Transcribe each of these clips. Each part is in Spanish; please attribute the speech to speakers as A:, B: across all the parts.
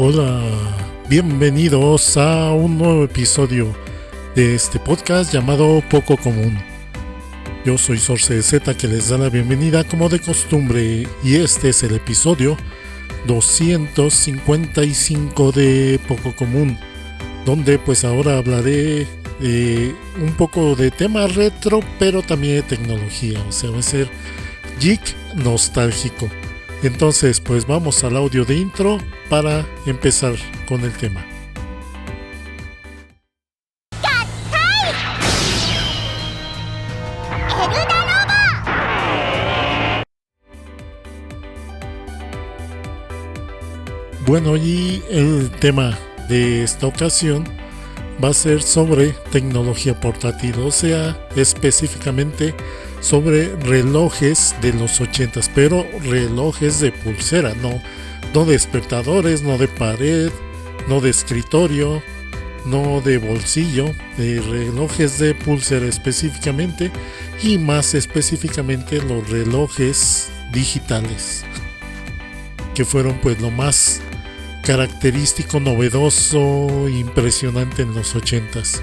A: Hola, bienvenidos a un nuevo episodio de este podcast llamado Poco Común. Yo soy Sorce Z, que les da la bienvenida como de costumbre, y este es el episodio 255 de Poco Común, donde pues ahora hablaré de un poco de tema retro, pero también de tecnología, o sea, va a ser geek nostálgico. Entonces pues vamos al audio de intro para empezar con el tema. Bueno, y el tema de esta ocasión va a ser sobre tecnología portátil, o sea, específicamente sobre relojes de los 80s, pero relojes de pulsera, no despertadores, no de pared, no de escritorio, no de bolsillo, de relojes de pulsera específicamente, y más específicamente los relojes digitales, que fueron pues lo más característico, novedoso, impresionante en los 80s.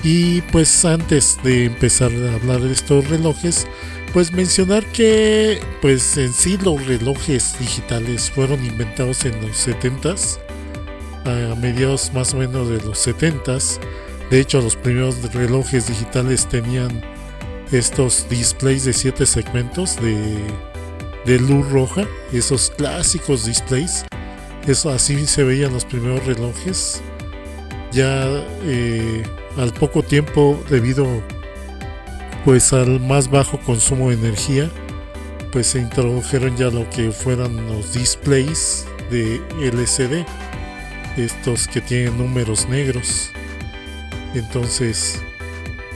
A: Y pues antes de empezar a hablar de estos relojes, pues mencionar que pues en sí los relojes digitales fueron inventados en los 70s, a mediados más o menos de los 70s. De hecho, los primeros relojes digitales tenían estos displays de 7 segmentos de luz roja, esos clásicos displays. Eso así se veían los primeros relojes. Ya al poco tiempo, debido pues al más bajo consumo de energía, pues se introdujeron ya lo que fueran los displays de LCD, estos que tienen números negros. Entonces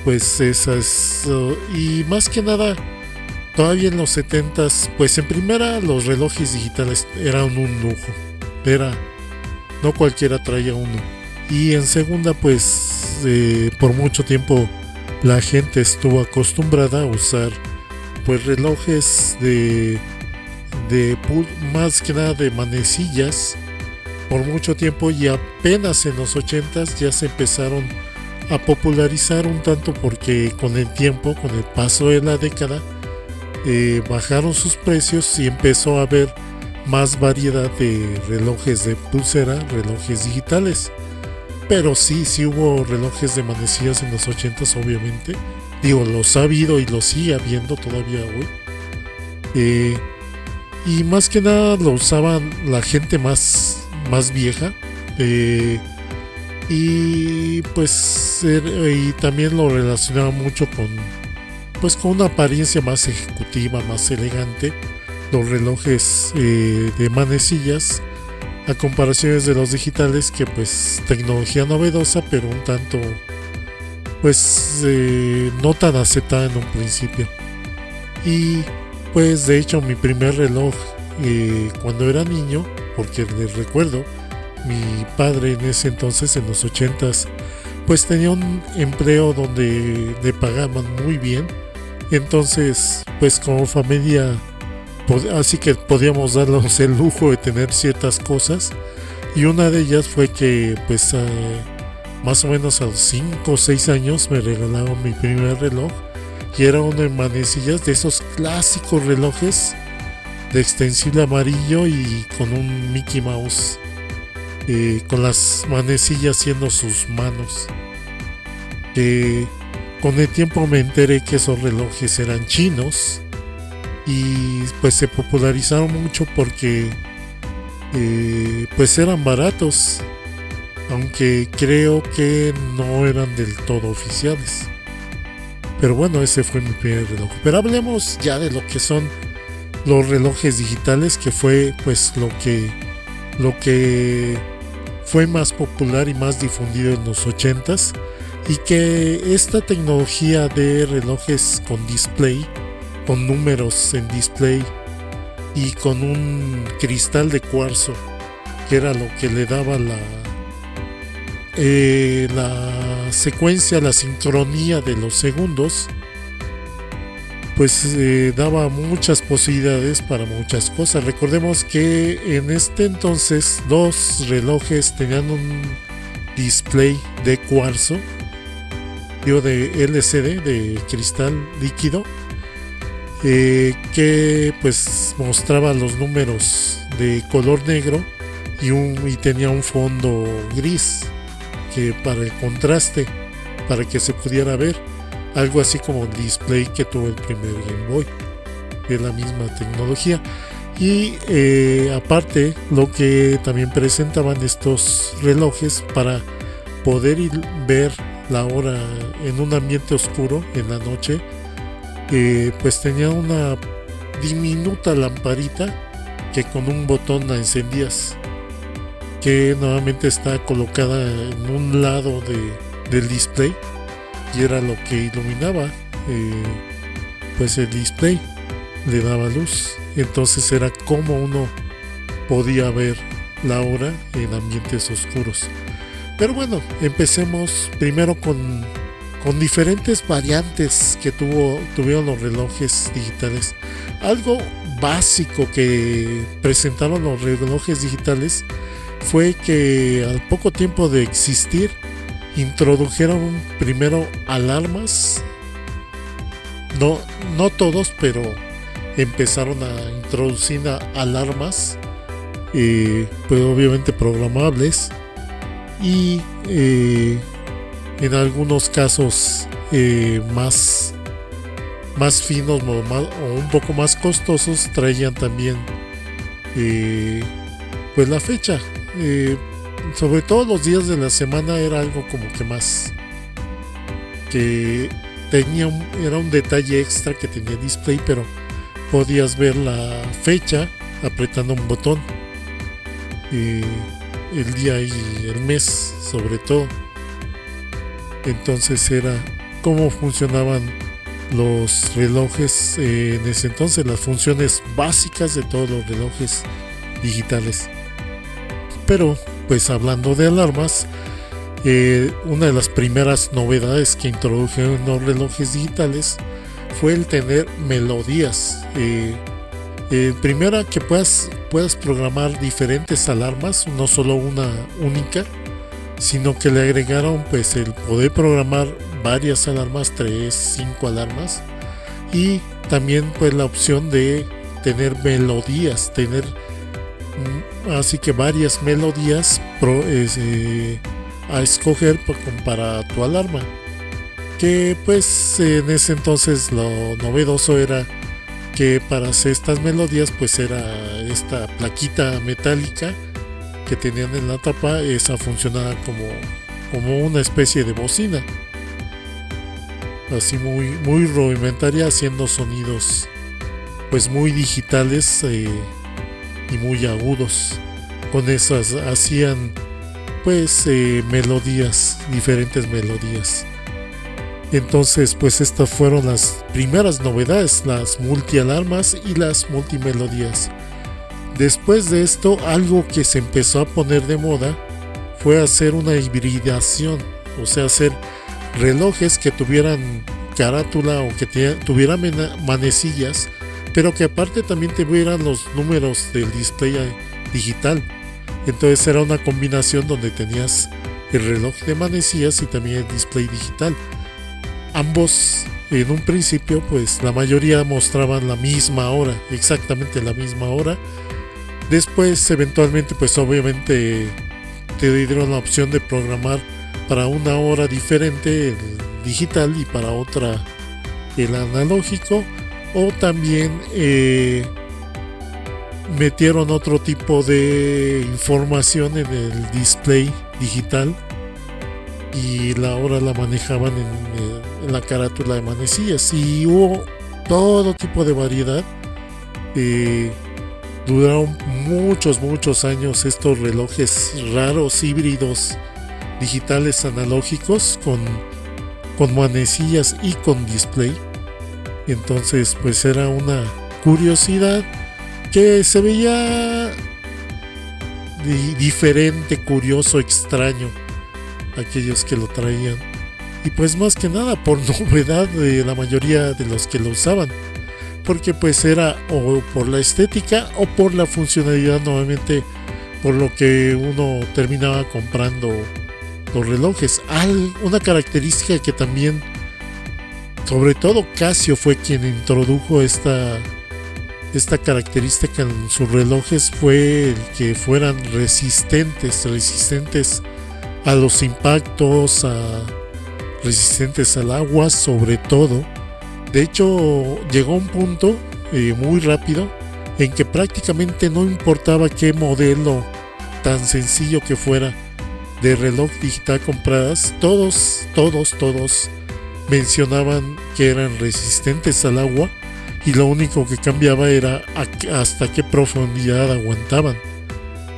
A: pues esas, y más que nada todavía en los 70s, pues en primera los relojes digitales eran un lujo, no cualquiera traía uno. Y en segunda, pues por mucho tiempo la gente estuvo acostumbrada a usar pues relojes de más que nada de manecillas por mucho tiempo, y apenas en los 80s ya se empezaron a popularizar un tanto, porque con el tiempo, con el paso de la década, bajaron sus precios y empezó a haber más variedad de relojes de pulsera, relojes digitales. Pero sí hubo relojes de manecillas en los 80s, obviamente. Digo, los ha habido y los sigue habiendo todavía hoy. Y más que nada lo usaban la gente más vieja. Y pues y también lo relacionaba mucho con una apariencia más ejecutiva, más elegante, los relojes de manecillas, a comparaciones de los digitales, que pues tecnología novedosa, pero un tanto pues no tan aceptada en un principio. Y pues de hecho mi primer reloj cuando era niño, porque les recuerdo, mi padre en ese entonces, en los 80s, pues tenía un empleo donde le pagaban muy bien. Entonces pues como familia, así que podíamos darnos el lujo de tener ciertas cosas, y una de ellas fue que pues más o menos a los 5 o 6 años me regalaron mi primer reloj, y era uno de manecillas, de esos clásicos relojes de extensible amarillo y con un Mickey Mouse, con las manecillas siendo sus manos. Con el tiempo me enteré que esos relojes eran chinos, y pues se popularizaron mucho porque pues eran baratos, aunque creo que no eran del todo oficiales. Pero bueno, ese fue mi primer reloj. Pero hablemos ya de lo que son los relojes digitales, que fue pues lo que fue más popular y más difundido en los 80s, y que esta tecnología de relojes con display, con números en display y con un cristal de cuarzo, que era lo que le daba la secuencia, la sincronía de los segundos, pues daba muchas posibilidades para muchas cosas. Recordemos que en este entonces los relojes tenían un display de cuarzo, digo de LCD, de cristal líquido, que pues mostraba los números de color negro y tenía un fondo gris que para el contraste, para que se pudiera ver, algo así como el display que tuvo el primer Game Boy, de la misma tecnología. Y aparte, lo que también presentaban estos relojes para poder ver la hora en un ambiente oscuro en la noche, pues tenía una diminuta lamparita que con un botón la encendías, que nuevamente está colocada en un lado del display, y era lo que iluminaba pues el display, le daba luz. Entonces era como uno podía ver la hora en ambientes oscuros. Pero bueno, empecemos primero con diferentes variantes que tuvieron los relojes digitales. Algo básico que presentaron los relojes digitales fue que al poco tiempo de existir introdujeron primero alarmas. No todos, pero empezaron a introducir alarmas, pues obviamente programables, y en algunos casos más finos o un poco más costosos traían también pues la fecha. Sobre todo los días de la semana era algo como que más que era un detalle extra que tenía display, pero podías ver la fecha apretando un botón, el día y el mes sobre todo. Entonces era cómo funcionaban los relojes en ese entonces, las funciones básicas de todos los relojes digitales. Pero pues hablando de alarmas, una de las primeras novedades que introdujeron los relojes digitales fue el tener melodías. Primera, que puedas programar diferentes alarmas, no solo una única, sino que le agregaron pues el poder programar varias alarmas, 3, 5 alarmas, y también pues la opción de tener melodías, así que varias melodías a escoger para tu alarma, que pues en ese entonces lo novedoso era que para hacer estas melodías pues era esta plaquita metálica que tenían en la tapa. Esa funcionaba como una especie de bocina, así muy rudimentaria, haciendo sonidos pues muy digitales y muy agudos. Con esas hacían pues melodías, diferentes melodías. Entonces pues estas fueron las primeras novedades, las multialarmas y las multimelodías. Después de esto, algo que se empezó a poner de moda fue hacer una hibridación, o sea, hacer relojes que tuvieran carátula o que tuvieran manecillas, pero que aparte también tuvieran los números del display digital. Entonces era una combinación donde tenías el reloj de manecillas y también el display digital. Ambos en un principio pues la mayoría mostraban la misma hora, exactamente la misma hora. Después eventualmente pues obviamente te dieron la opción de programar para una hora diferente el digital y para otra el analógico, o también metieron otro tipo de información en el display digital y la hora la manejaban en la carátula de manecillas, y hubo todo tipo de variedad. Duraron muchos años estos relojes raros, híbridos, digitales analógicos con manecillas y con display. Entonces pues era una curiosidad que se veía diferente, curioso, extraño aquellos que lo traían, y pues más que nada por novedad de la mayoría de los que lo usaban. porque pues era o por la estética o por la funcionalidad, nuevamente por lo que uno terminaba comprando los relojes. Una característica que también, sobre todo Casio fue quien introdujo esta característica en sus relojes, fue el que fueran resistentes a los impactos, resistentes al agua sobre todo. De hecho, llegó un punto muy rápido en que prácticamente no importaba qué modelo tan sencillo que fuera de reloj digital compradas, todos mencionaban que eran resistentes al agua, y lo único que cambiaba era hasta qué profundidad aguantaban.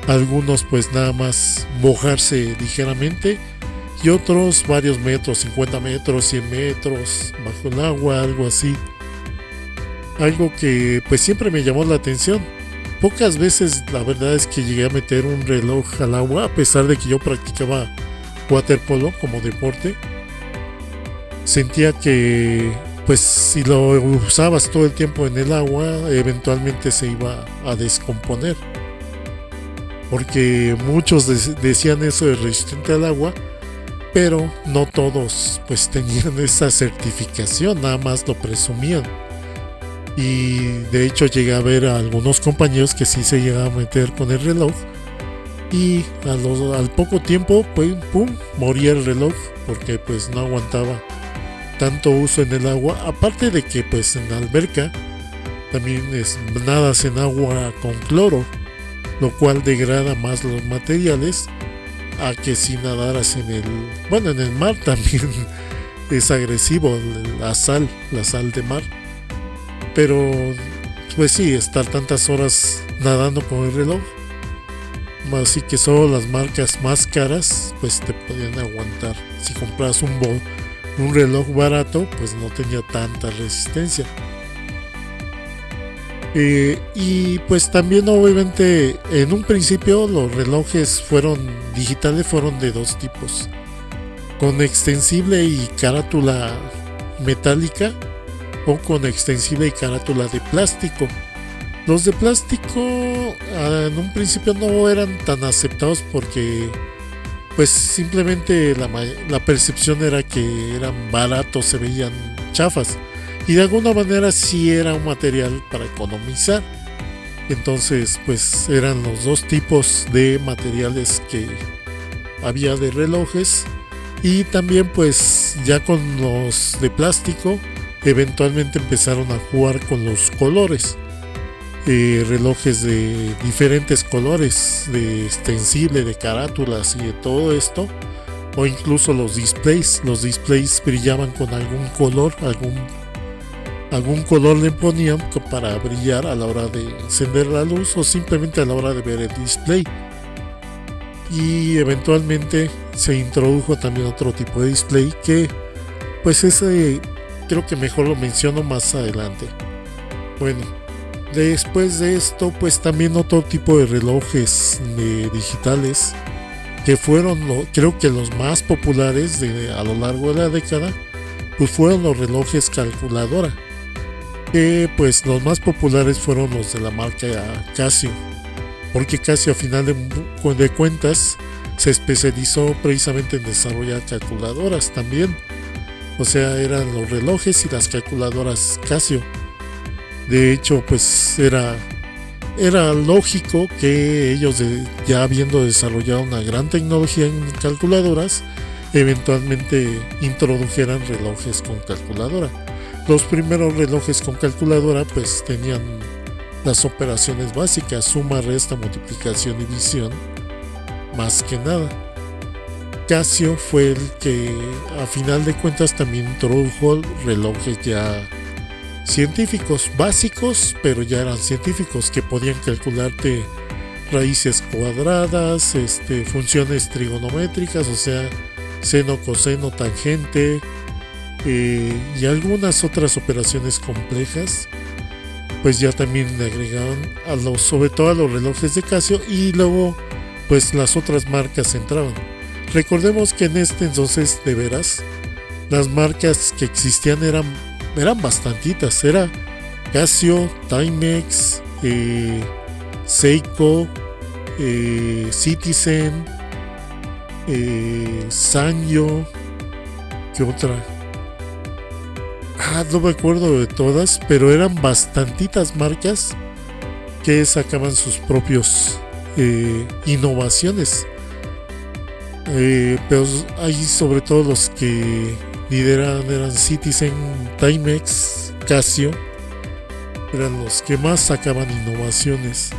A: Algunos pues nada más mojarse ligeramente, y otros varios metros, 50 metros, 100 metros bajo el agua, algo así. Algo que pues siempre me llamó la atención. Pocas veces la verdad es que llegué a meter un reloj al agua, a pesar de que yo practicaba waterpolo como deporte. Sentía que pues si lo usabas todo el tiempo en el agua, eventualmente se iba a descomponer, porque muchos decían eso de resistente al agua, pero no todos pues tenían esa certificación, nada más lo presumían. Y de hecho llegué a ver a algunos compañeros que sí se llegaban a meter con el reloj, y al poco tiempo pues pum, moría el reloj, porque pues no aguantaba tanto uso en el agua. Aparte de que pues en la alberca también nadas en agua con cloro, lo cual degrada más los materiales a que si nadaras en el mar. También es agresivo la sal de mar, pero pues sí, estar tantas horas nadando con el reloj, así que solo las marcas más caras pues te podían aguantar. Si compras un reloj barato, pues no tenía tanta resistencia. Y pues también obviamente en un principio los relojes digitales fueron de dos tipos: con extensible y carátula metálica, o con extensible y carátula de plástico. Los de plástico en un principio no eran tan aceptados, porque pues simplemente la percepción era que eran baratos, se veían chafas, y de alguna manera sí era un material para economizar. Entonces pues eran los dos tipos de materiales que había de relojes. Y también pues ya con los de plástico eventualmente empezaron a jugar con los colores. Relojes de diferentes colores, de extensible, de carátulas y de todo esto, o incluso los displays brillaban con algún color, algún color le ponían para brillar a la hora de encender la luz, o simplemente a la hora de ver el display. Y eventualmente se introdujo también otro tipo de display, que pues ese creo que mejor lo menciono más adelante. Bueno, después de esto pues también otro tipo de relojes digitales, que fueron creo que los más populares a lo largo de la década, pues fueron los relojes calculadora, que pues los más populares fueron los de la marca Casio, porque Casio a final de cuentas se especializó precisamente en desarrollar calculadoras también. O sea, eran los relojes y las calculadoras Casio. De hecho pues era lógico que ellos, ya habiendo desarrollado una gran tecnología en calculadoras, eventualmente introdujeran relojes con calculadora. Los primeros relojes con calculadora pues tenían las operaciones básicas: suma, resta, multiplicación, división, más que nada. Casio fue el que a final de cuentas también introdujo relojes ya científicos, básicos, pero ya eran científicos, que podían calcularte raíces cuadradas, funciones trigonométricas, o sea, seno, coseno, tangente, y algunas otras operaciones complejas. Pues ya también le agregaban sobre todo a los relojes de Casio, y luego pues las otras marcas entraban. Recordemos que en entonces, de veras, las marcas que existían eran bastantitas. Casio, Timex, Seiko, Citizen, Sanyo. ¿Qué otra? No me acuerdo de todas, pero eran bastantitas marcas que sacaban sus propios innovaciones. Pero ahí sobre todo los que lideraban eran Citizen, Timex, Casio. Eran los que más sacaban innovaciones.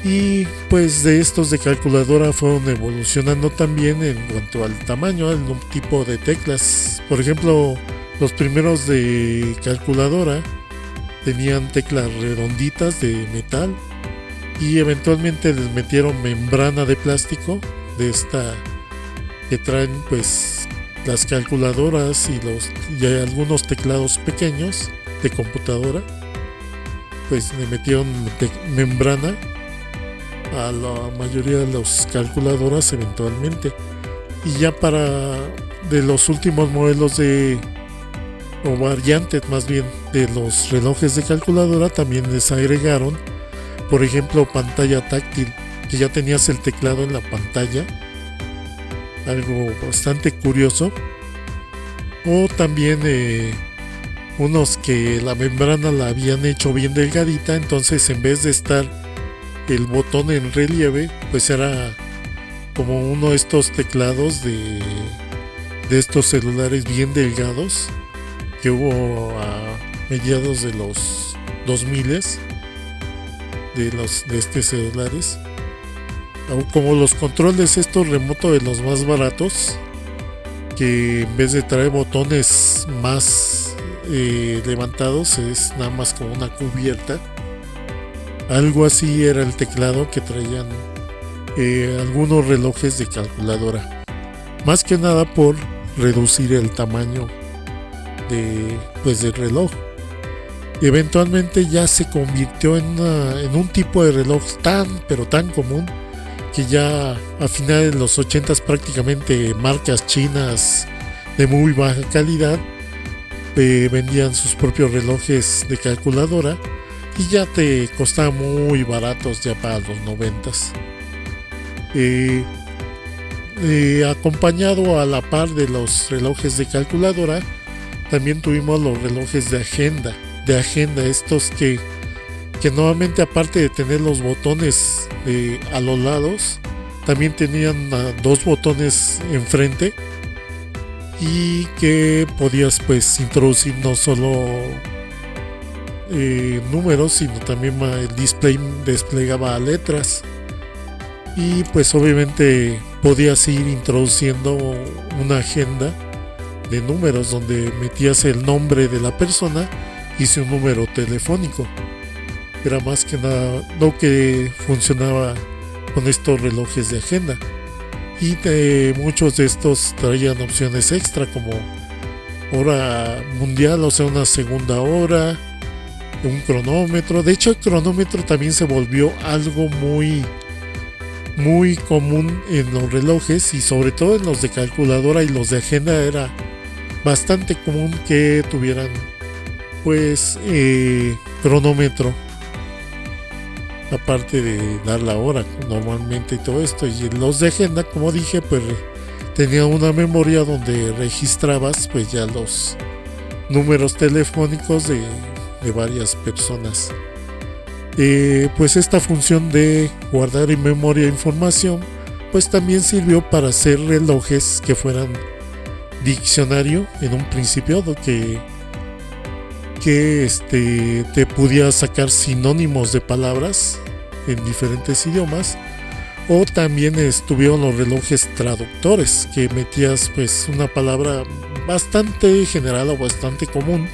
A: Y pues de estos de calculadora fueron evolucionando también en cuanto al tamaño, al tipo de teclas. Por ejemplo, los primeros de calculadora tenían teclas redonditas de metal y eventualmente les metieron membrana de plástico, de esta que traen pues las calculadoras y algunos teclados pequeños de computadora. Pues le metieron membrana a la mayoría de las calculadoras eventualmente. Y ya de los últimos modelos o variantes más bien de los relojes de calculadora, también les agregaron, por ejemplo, pantalla táctil, que ya tenías el teclado en la pantalla, algo bastante curioso. O también unos que la membrana la habían hecho bien delgadita, entonces en vez de estar el botón en relieve, pues era como uno de estos teclados de estos celulares bien delgados que hubo a mediados de los 2000 de estos celulares, como los controles estos remotos de los más baratos, que en vez de traer botones más levantados es nada más como una cubierta. Algo así era el teclado que traían algunos relojes de calculadora, más que nada por reducir el tamaño del reloj. Eventualmente ya se convirtió en un tipo de reloj pero tan común, que ya a finales de los 80s prácticamente marcas chinas de muy baja calidad vendían sus propios relojes de calculadora y ya te costaban muy baratos ya para los 90s. Acompañado a la par de los relojes de calculadora, también tuvimos los relojes de agenda, estos que nuevamente, aparte de tener los botones a los lados, también tenían dos botones enfrente y que podías pues introducir no solo números, sino también el display desplegaba letras y pues obviamente podías ir introduciendo una agenda de números donde metías el nombre de la persona y su número telefónico. Era más que nada lo que funcionaba con estos relojes de agenda, y muchos de estos traían opciones extra como hora mundial, o sea, una segunda hora, un cronómetro. De hecho, el cronómetro también se volvió algo muy muy común en los relojes, y sobre todo en los de calculadora y los de agenda era bastante común que tuvieran pues cronómetro, aparte de dar la hora normalmente y todo esto. Y los de agenda, como dije, pues tenía una memoria donde registrabas pues ya los números telefónicos de varias personas. Pues esta función de guardar en memoria información pues también sirvió para hacer relojes que fueran diccionario en un principio, que te pudiera sacar sinónimos de palabras en diferentes idiomas. O también estuvieron los relojes traductores, que metías pues una palabra bastante general o bastante común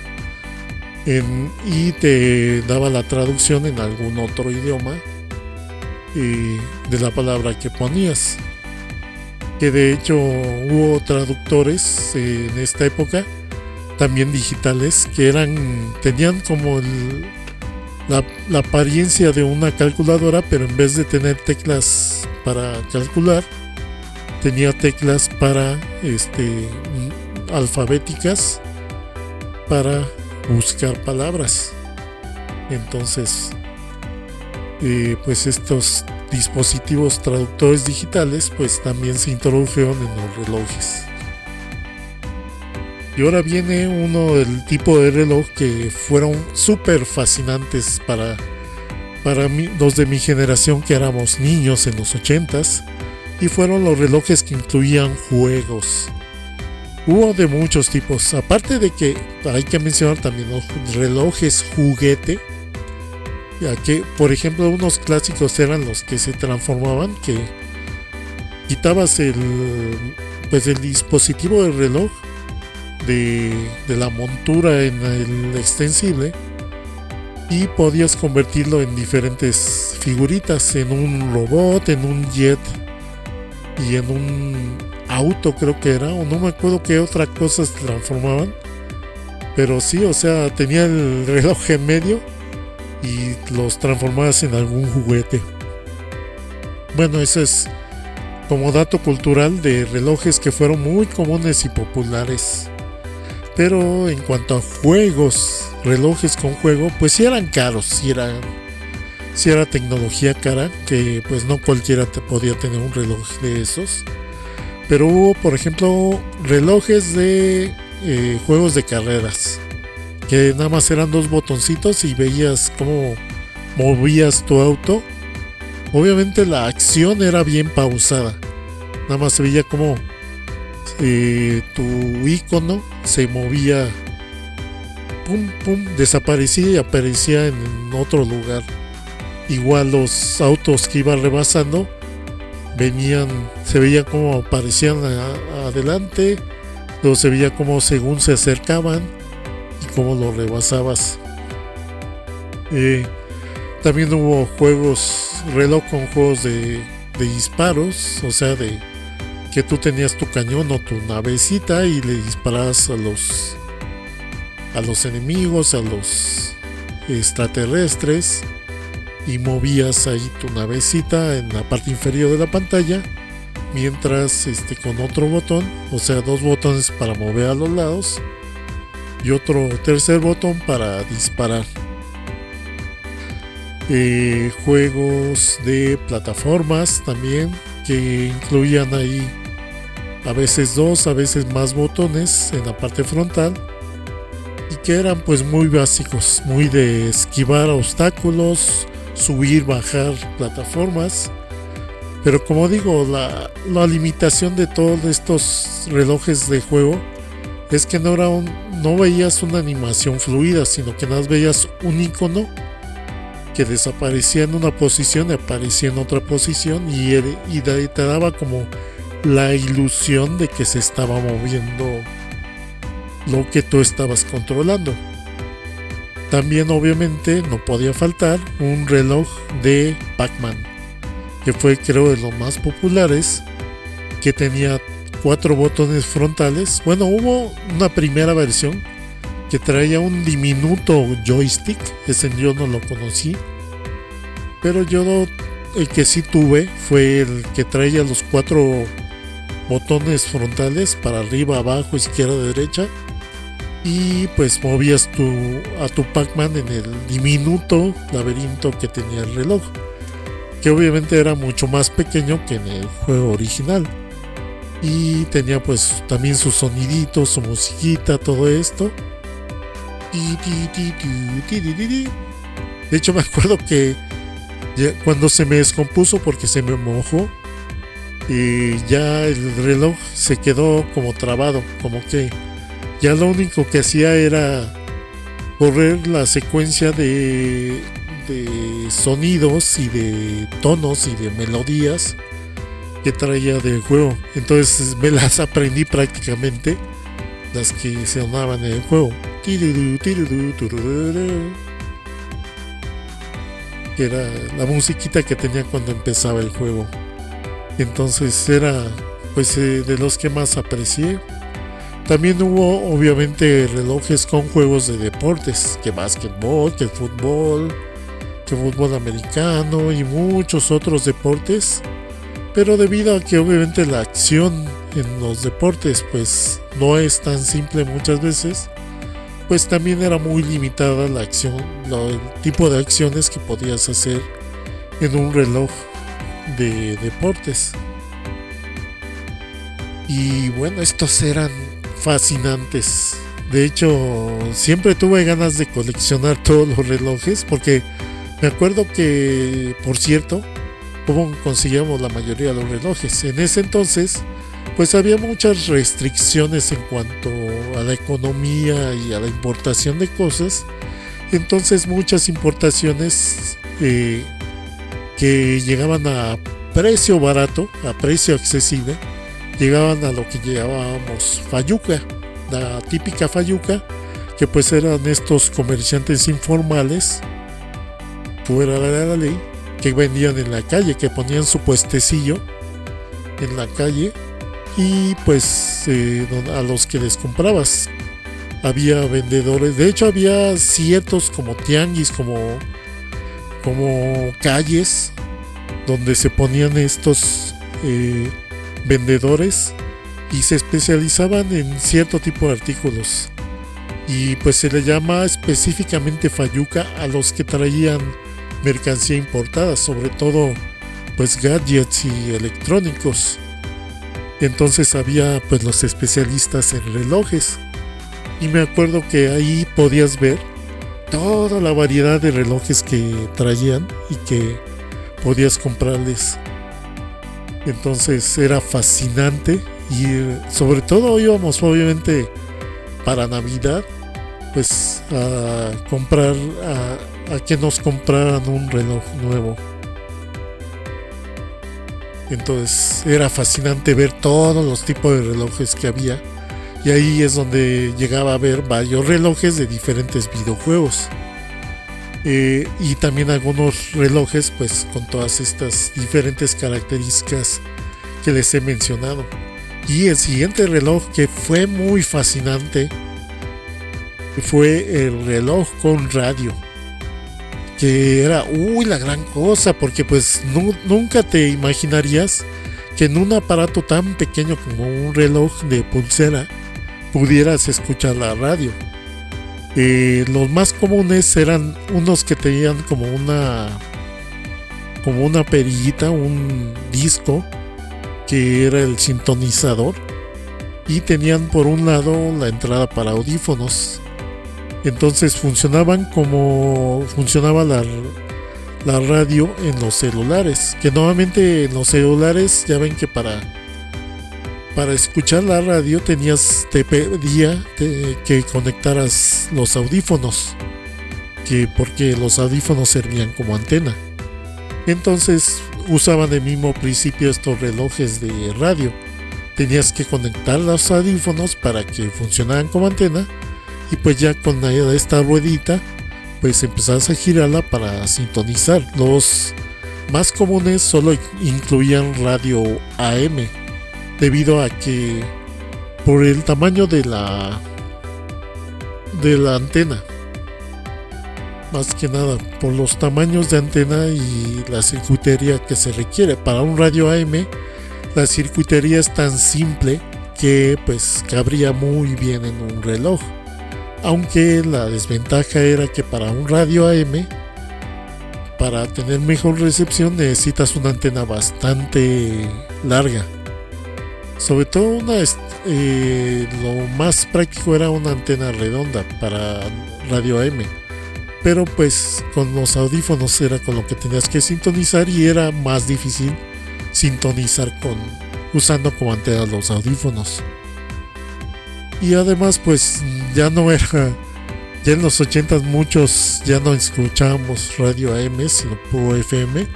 A: y te daba la traducción en algún otro idioma de la palabra que ponías. Que de hecho hubo traductores en esta época también digitales que tenían como la apariencia de una calculadora, pero en vez de tener teclas para calcular, tenía teclas para alfabéticas para buscar palabras. Entonces, pues estos dispositivos traductores digitales pues también se introdujeron en los relojes. Y ahora viene uno del tipo de reloj que fueron súper fascinantes para mí, los de mi generación que éramos niños en los 80s, y fueron los relojes que incluían juegos. Hubo de muchos tipos, aparte de que hay que mencionar también los relojes juguete, ya que por ejemplo unos clásicos eran los que se transformaban, que quitabas el dispositivo del reloj de la montura en el extensible y podías convertirlo en diferentes figuritas, en un robot, en un jet y en un auto, creo que era, o no me acuerdo qué otra cosa se transformaban, pero sí, o sea, tenía el reloj en medio y los transformabas en algún juguete. Bueno, eso es como dato cultural de relojes que fueron muy comunes y populares. Pero en cuanto a juegos, relojes con juego, pues sí eran caros, sí era tecnología cara, que pues no cualquiera podía tener un reloj de esos. Pero hubo, por ejemplo, relojes de juegos de carreras, que nada más eran 2 botoncitos y veías cómo movías tu auto. Obviamente la acción era bien pausada, nada más se veía como tu icono se movía, pum pum, desaparecía y aparecía en otro lugar. Igual los autos que iban rebasando se veía como aparecían adelante, luego se veía como según se acercaban y cómo lo rebasabas. También hubo reloj con juegos de disparos, o sea, de que tú tenías tu cañón o tu navecita y le disparabas a los enemigos, a los extraterrestres, y movías ahí tu navecita en la parte inferior de la pantalla, mientras con otro botón, o sea, 2 botones para mover a los lados y otro tercer botón para disparar. Juegos de plataformas también, que incluían ahí a veces 2, a veces más botones en la parte frontal, y que eran pues muy básicos, muy de esquivar obstáculos, subir, bajar plataformas. Pero como digo, la limitación de todos estos relojes de juego es que no veías una animación fluida, sino que nada más veías un icono que desaparecía en una posición y aparecía en otra posición, y te daba como la ilusión de que se estaba moviendo lo que tú estabas controlando. También obviamente no podía faltar un reloj de Pac-Man, que fue creo de los más populares, que tenía 4 botones frontales. Bueno, hubo una primera versión que traía un diminuto joystick, ese yo no lo conocí, pero el que sí tuve fue el que traía los 4 botones frontales para arriba, abajo, izquierda, derecha, y pues movías a tu Pac-Man en el diminuto laberinto que tenía el reloj, que obviamente era mucho más pequeño que en el juego original, y tenía pues también sus soniditos, su musiquita, todo esto. De hecho me acuerdo que cuando se me descompuso porque se me mojó, y ya el reloj se quedó como trabado, como que ya lo único que hacía era correr la secuencia de sonidos y de tonos y de melodías que traía del juego. Entonces me las aprendí prácticamente, las que se sonaban en el juego, que era la musiquita que tenía cuando empezaba el juego. Entonces era pues de los que más aprecié. También hubo obviamente relojes con juegos de deportes, que básquetbol, que fútbol americano y muchos otros deportes. Pero debido a que obviamente la acción en los deportes pues no es tan simple muchas veces, pues también era muy limitada la acción, el tipo de acciones que podías hacer en un reloj de deportes. Y bueno, estos eran fascinantes. De hecho, siempre tuve ganas de coleccionar todos los relojes, porque me acuerdo que, por cierto, cómo conseguíamos la mayoría de los relojes. En ese entonces, pues había muchas restricciones en cuanto a la economía y a la importación de cosas. Entonces muchas importaciones que llegaban a precio barato, a precio accesible, llegaban a lo que llamábamos fayuca, la típica fayuca, que pues eran estos comerciantes informales fuera de la ley, que vendían en la calle, que ponían su puestecillo en la calle, y pues a los que les comprabas había vendedores. De hecho había ciertos como tianguis, como calles donde se ponían estos vendedores y se especializaban en cierto tipo de artículos, y pues se le llama específicamente fayuca a los que traían mercancía importada, sobre todo pues gadgets y electrónicos. Entonces había pues los especialistas en relojes, y me acuerdo que ahí podías ver toda la variedad de relojes que traían y que podías comprarles. Entonces era fascinante, y sobre todo íbamos obviamente para Navidad pues a comprar, a que nos compraran un reloj nuevo. Entonces era fascinante ver todos los tipos de relojes que había, y ahí es donde llegaba a ver varios relojes de diferentes videojuegos, y también algunos relojes pues con todas estas diferentes características que les he mencionado. Y el siguiente reloj que fue muy fascinante fue el reloj con radio, que era la gran cosa, porque pues nunca te imaginarías que en un aparato tan pequeño como un reloj de pulsera pudieras escuchar la radio. Los más comunes eran unos que tenían como una perillita, un disco que era el sintonizador, y tenían por un lado la entrada para audífonos. Entonces funcionaban como funcionaba la radio en los celulares, que normalmente en los celulares ya ven que para escuchar la radio te pedía que conectaras los audífonos, porque los audífonos servían como antena. Entonces usaban el mismo principio estos relojes de radio. Tenías que conectar los audífonos para que funcionaran como antena, y pues ya con esta ruedita pues empezabas a girarla para sintonizar. Los más comunes solo incluían radio AM, debido a que por el tamaño de la antena, más que nada por los tamaños de antena y la circuitería que se requiere. Para un radio AM la circuitería es tan simple que pues cabría muy bien en un reloj, aunque la desventaja era que para un radio AM, para tener mejor recepción, necesitas una antena bastante larga. Sobre todo lo más práctico era una antena redonda para radio AM, pero pues con los audífonos era con lo que tenías que sintonizar, y era más difícil sintonizar usando como antena los audífonos. Y además pues ya en los 80s muchos ya no escuchábamos radio AM sino puro FM.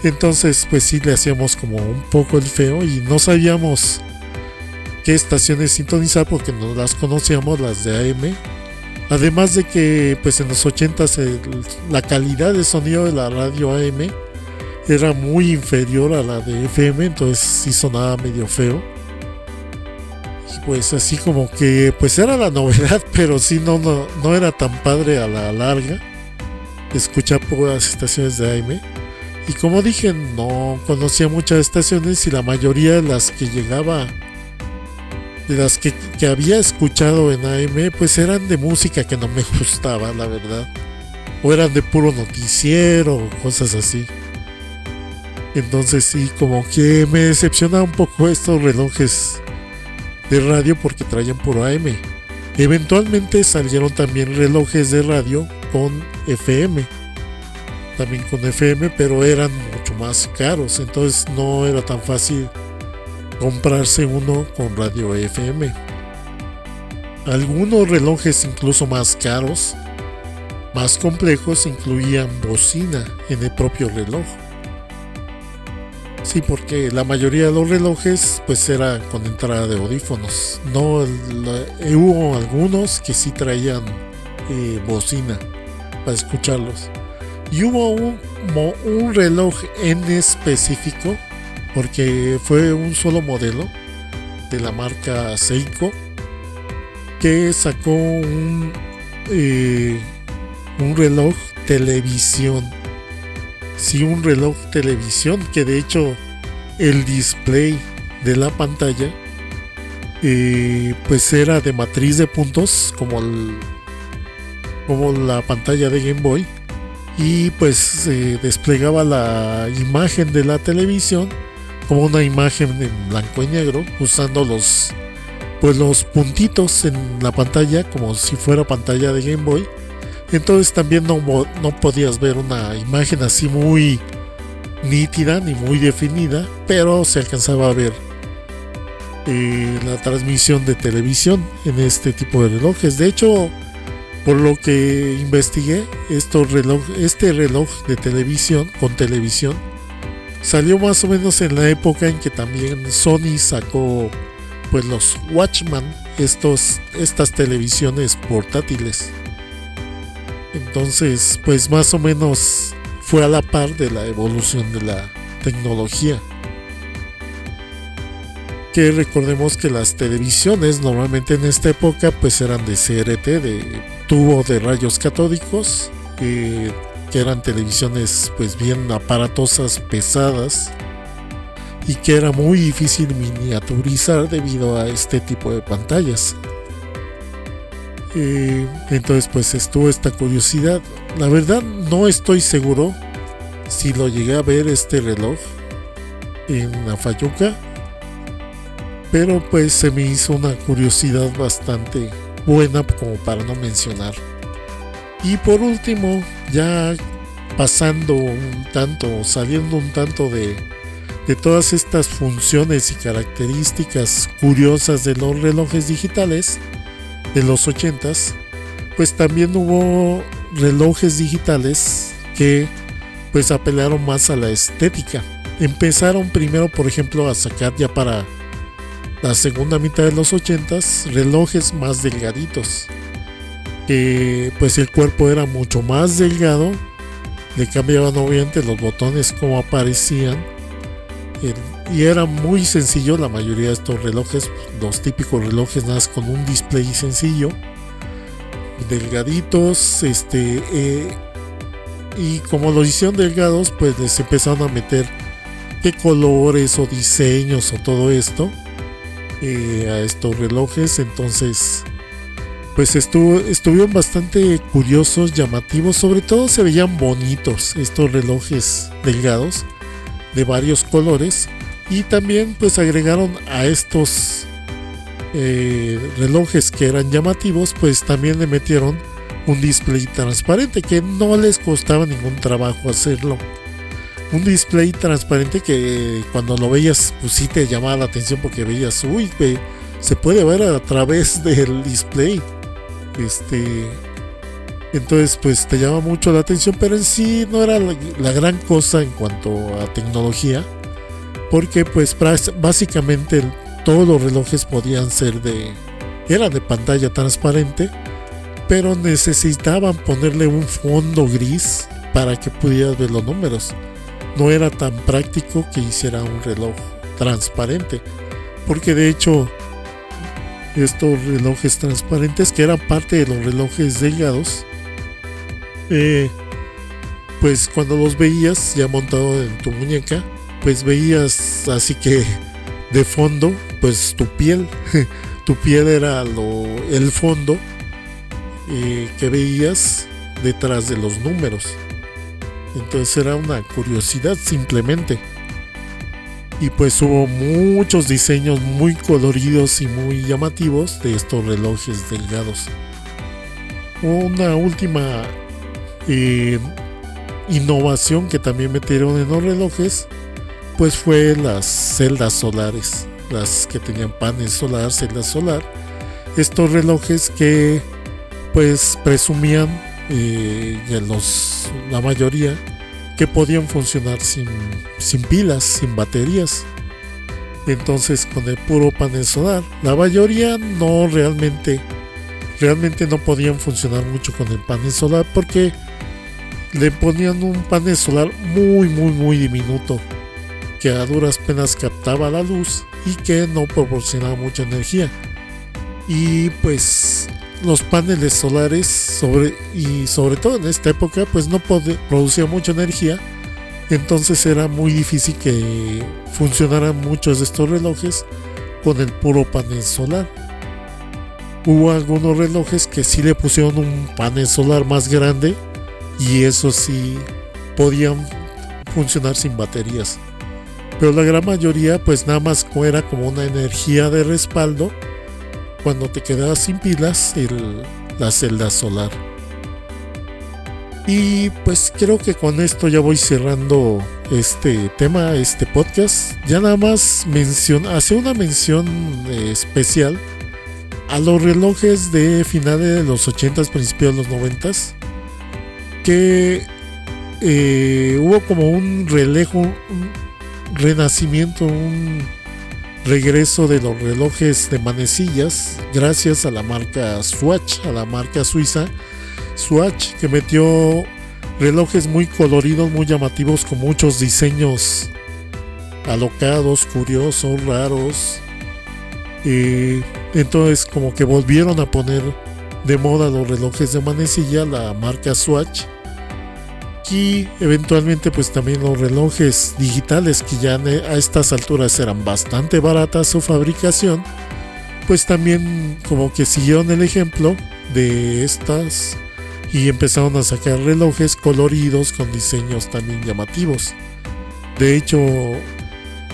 A: Entonces pues sí le hacíamos como un poco el feo y no sabíamos qué estaciones sintonizar, porque no las conocíamos, las de AM. Además de que pues en los 80s la calidad de sonido de la radio AM era muy inferior a la de FM, entonces sí sonaba medio feo. Y pues así como que pues era la novedad, pero sí no era tan padre a la larga escuchar pocas estaciones de AM. Y como dije, no conocía muchas estaciones, y la mayoría de las que llegaba de las que había escuchado en AM, pues eran de música que no me gustaba, la verdad. O eran de puro noticiero o cosas así. Entonces sí, como que me decepciona un poco estos relojes de radio porque traían puro AM. Eventualmente salieron también relojes de radio con FM. También con FM, pero eran mucho más caros. Entonces no era tan fácil comprarse uno con radio FM. Algunos relojes incluso más caros, más complejos, incluían bocina en el propio reloj. Sí, porque la mayoría de los relojes pues era con entrada de audífonos. No, hubo algunos que sí traían bocina para escucharlos. Y hubo un reloj en específico, porque fue un solo modelo de la marca Seiko, que sacó un reloj televisión. Sí, un reloj televisión, que de hecho el display de la pantalla pues era de matriz de puntos como la pantalla de Game Boy, y pues desplegaba la imagen de la televisión como una imagen en blanco y negro, usando los puntitos en la pantalla como si fuera pantalla de Game Boy. Entonces también no podías ver una imagen así muy nítida ni muy definida, pero se alcanzaba a ver la transmisión de televisión en este tipo de relojes. De hecho, por lo que investigué, este reloj de televisión con televisión salió más o menos en la época en que también Sony sacó pues los Watchman, estas televisiones portátiles. Entonces, pues más o menos fue a la par de la evolución de la tecnología. Que recordemos que las televisiones normalmente en esta época pues eran de CRT, de tubo de rayos catódicos, que eran televisiones pues bien aparatosas, pesadas, y que era muy difícil miniaturizar debido a este tipo de pantallas. Entonces pues estuvo esta curiosidad. La verdad no estoy seguro si lo llegué a ver este reloj en Fayuca, pero pues se me hizo una curiosidad bastante buena como para no mencionar. Y por último, ya pasando un tanto, saliendo un tanto de todas estas funciones y características curiosas de los relojes digitales de los 80s, pues también hubo relojes digitales que pues apelaron más a la estética. Empezaron primero, por ejemplo, a sacar ya para la segunda mitad de los 80s relojes más delgaditos, que pues el cuerpo era mucho más delgado, le cambiaban obviamente los botones como aparecían, y era muy sencillo la mayoría de estos relojes, los típicos relojes nada más con un display sencillo, delgaditos, y como los hicieron delgados, pues les empezaron a meter qué colores o diseños o todo esto a estos relojes. Entonces pues estuvieron bastante curiosos, llamativos, sobre todo se veían bonitos estos relojes delgados de varios colores, y también pues agregaron a estos relojes que eran llamativos, pues también le metieron un display transparente, que no les costaba ningún trabajo hacerlo. Un display transparente que cuando lo veías pues sí te llamaba la atención, porque veías, se puede ver a través del display. Entonces pues te llama mucho la atención, pero en sí no era la gran cosa en cuanto a tecnología, porque pues básicamente todos los relojes podían ser eran de pantalla transparente, pero necesitaban ponerle un fondo gris para que pudieras ver los números. No era tan práctico que hiciera un reloj transparente, porque de hecho estos relojes transparentes, que eran parte de los relojes delgados, pues cuando los veías ya montado en tu muñeca, pues veías así que de fondo pues tu piel, tu piel era el fondo que veías detrás de los números. Entonces era una curiosidad simplemente. Y pues hubo muchos diseños muy coloridos y muy llamativos de estos relojes delgados. Una última innovación que también metieron en los relojes pues fue las celdas solares, las que tenían panel solar, celda solar. Estos relojes que pues presumían la mayoría que podían funcionar sin pilas, sin baterías. Entonces con el puro panel solar, la mayoría no realmente no podían funcionar mucho con el panel solar porque le ponían un panel solar muy diminuto que a duras penas captaba la luz y que no proporcionaba mucha energía. Y pues los paneles solares sobre todo en esta época pues no producían mucha energía, entonces era muy difícil que funcionaran muchos de estos relojes con el puro panel solar. Hubo algunos relojes que sí le pusieron un panel solar más grande y eso sí podían funcionar sin baterías, pero la gran mayoría pues nada más era como una energía de respaldo cuando te quedabas sin pilas, la celda solar. Y pues creo que con esto ya voy cerrando este tema, este podcast. Ya nada más hacer una mención especial a los relojes de finales de los 80s, principios de los 90s, que hubo como un renacimiento, un regreso de los relojes de manecillas gracias a la marca Swatch, a la marca suiza Swatch, que metió relojes muy coloridos, muy llamativos, con muchos diseños alocados, curiosos, raros. Entonces como que volvieron a poner de moda los relojes de manecilla, la marca Swatch. Y eventualmente pues también los relojes digitales, que ya a estas alturas eran bastante baratas su fabricación, pues también como que siguieron el ejemplo de estas y empezaron a sacar relojes coloridos con diseños también llamativos. De hecho,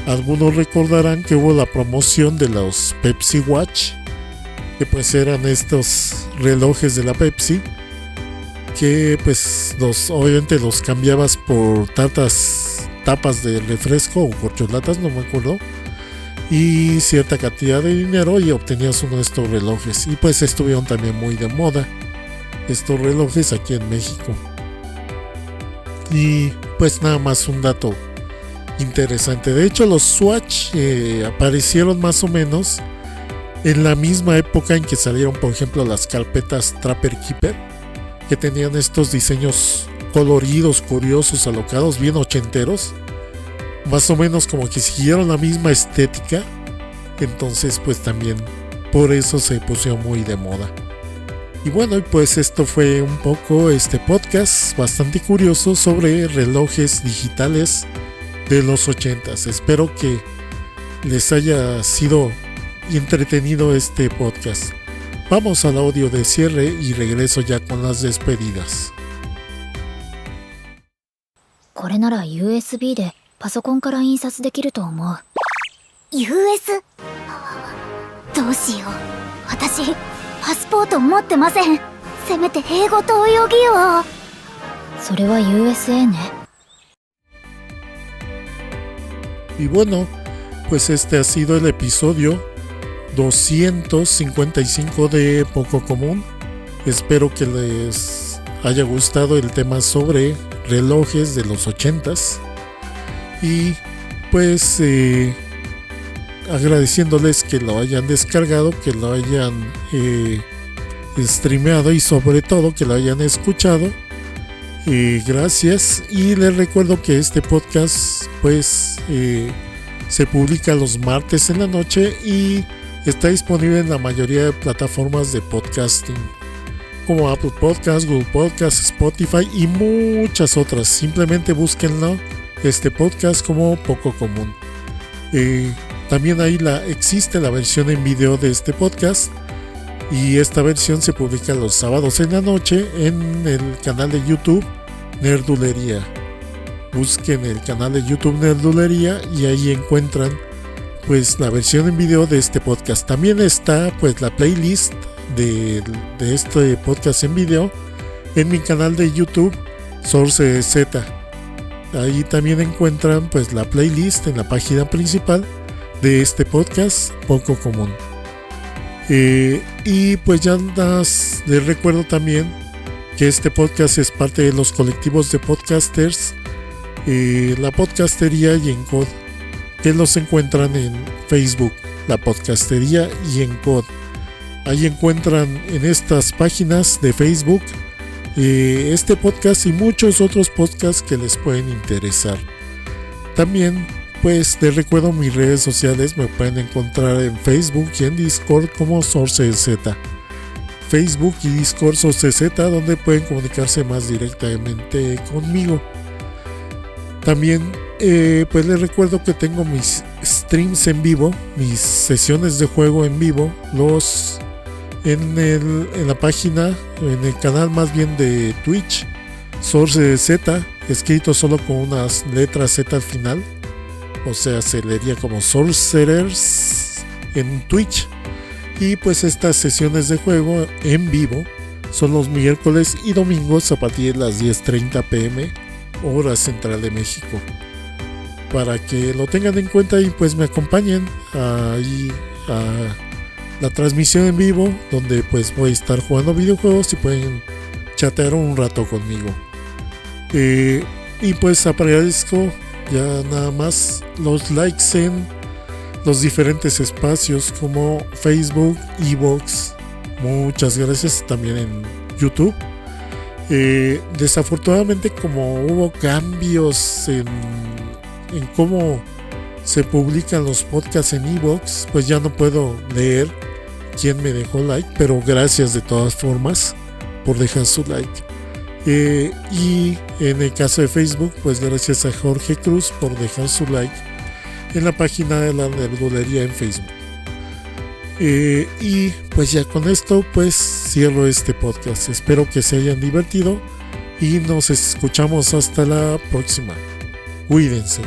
A: algunos recordarán que hubo la promoción de los Pepsi Watch, que pues eran estos relojes de la Pepsi, que pues obviamente los cambiabas por tapas de refresco o corcholatas, no me acuerdo, y cierta cantidad de dinero y obtenías uno de estos relojes. Y pues estuvieron también muy de moda estos relojes aquí en México. Y pues nada más un dato interesante. De hecho, los Swatch aparecieron más o menos en la misma época en que salieron, por ejemplo, las carpetas Trapper Keeper, que tenían estos diseños coloridos, curiosos, alocados, bien ochenteros. Más o menos como que siguieron la misma estética. Entonces pues también por eso se puso muy de moda. Y bueno, pues esto fue un poco este podcast bastante curioso sobre relojes digitales de los 80s. Espero que les haya sido entretenido este podcast. Vamos al audio de cierre y regreso ya con las despedidas.
B: これなら USB でパソコンから印刷できると思う。
C: US？ どうしよう。私パスポート持ってません。せめて英語と泳ぎを。
B: それは USA ね。
A: Y bueno, pues este ha sido el episodio 255 de Poco Común. Espero que les haya gustado el tema sobre relojes de los 80s. Y pues agradeciéndoles que lo hayan descargado, que lo hayan streameado y sobre todo que lo hayan escuchado. Gracias. Y les recuerdo que este podcast pues se publica los martes en la noche y está disponible en la mayoría de plataformas de podcasting como Apple Podcasts, Google Podcasts, Spotify y muchas otras. Simplemente búsquenlo, este podcast, como Poco Común. También ahí existe la versión en video de este podcast, y esta versión se publica los sábados en la noche en el canal de YouTube Nerdulería. Busquen el canal de YouTube Nerdulería y ahí encuentran pues la versión en video de este podcast. También está pues la playlist de este podcast en video en mi canal de YouTube SourceZ. Ahí también encuentran pues la playlist en la página principal de este podcast poco común. Y pues ya les recuerdo también que este podcast es parte de los colectivos de podcasters, la podcastería y Encode, que los encuentran en Facebook, la podcastería y Encode. Ahí encuentran en estas páginas de Facebook este podcast y muchos otros podcasts que les pueden interesar. También pues les recuerdo mis redes sociales, me pueden encontrar en Facebook y en Discord como SourceZ. Facebook y Discord SourceZ, donde pueden comunicarse más directamente conmigo. También pues les recuerdo que tengo mis streams en vivo, mis sesiones de juego en vivo, en la página, en el canal más bien de Twitch, SourceZ, escrito solo con unas letras Z al final. O sea, se leería como Sorcerers en Twitch. Y pues estas sesiones de juego en vivo son los miércoles y domingos a partir de las 10:30 p.m. hora central de México. Para que lo tengan en cuenta y pues me acompañen ahí a la transmisión en vivo, donde pues voy a estar jugando videojuegos y pueden chatear un rato conmigo. Y pues agradezco ya nada más los likes en los diferentes espacios como Facebook, Evox. Muchas gracias. También en YouTube. Desafortunadamente, como hubo cambios en cómo se publican los podcasts en Evox, pues ya no puedo leer quién me dejó like, pero gracias de todas formas por dejar su like. Y en el caso de Facebook, pues gracias a Jorge Cruz por dejar su like en la página de la Nerdulería en Facebook. Y pues ya con esto pues cierro este podcast. Espero que se hayan divertido y nos escuchamos hasta la próxima. Cuídense.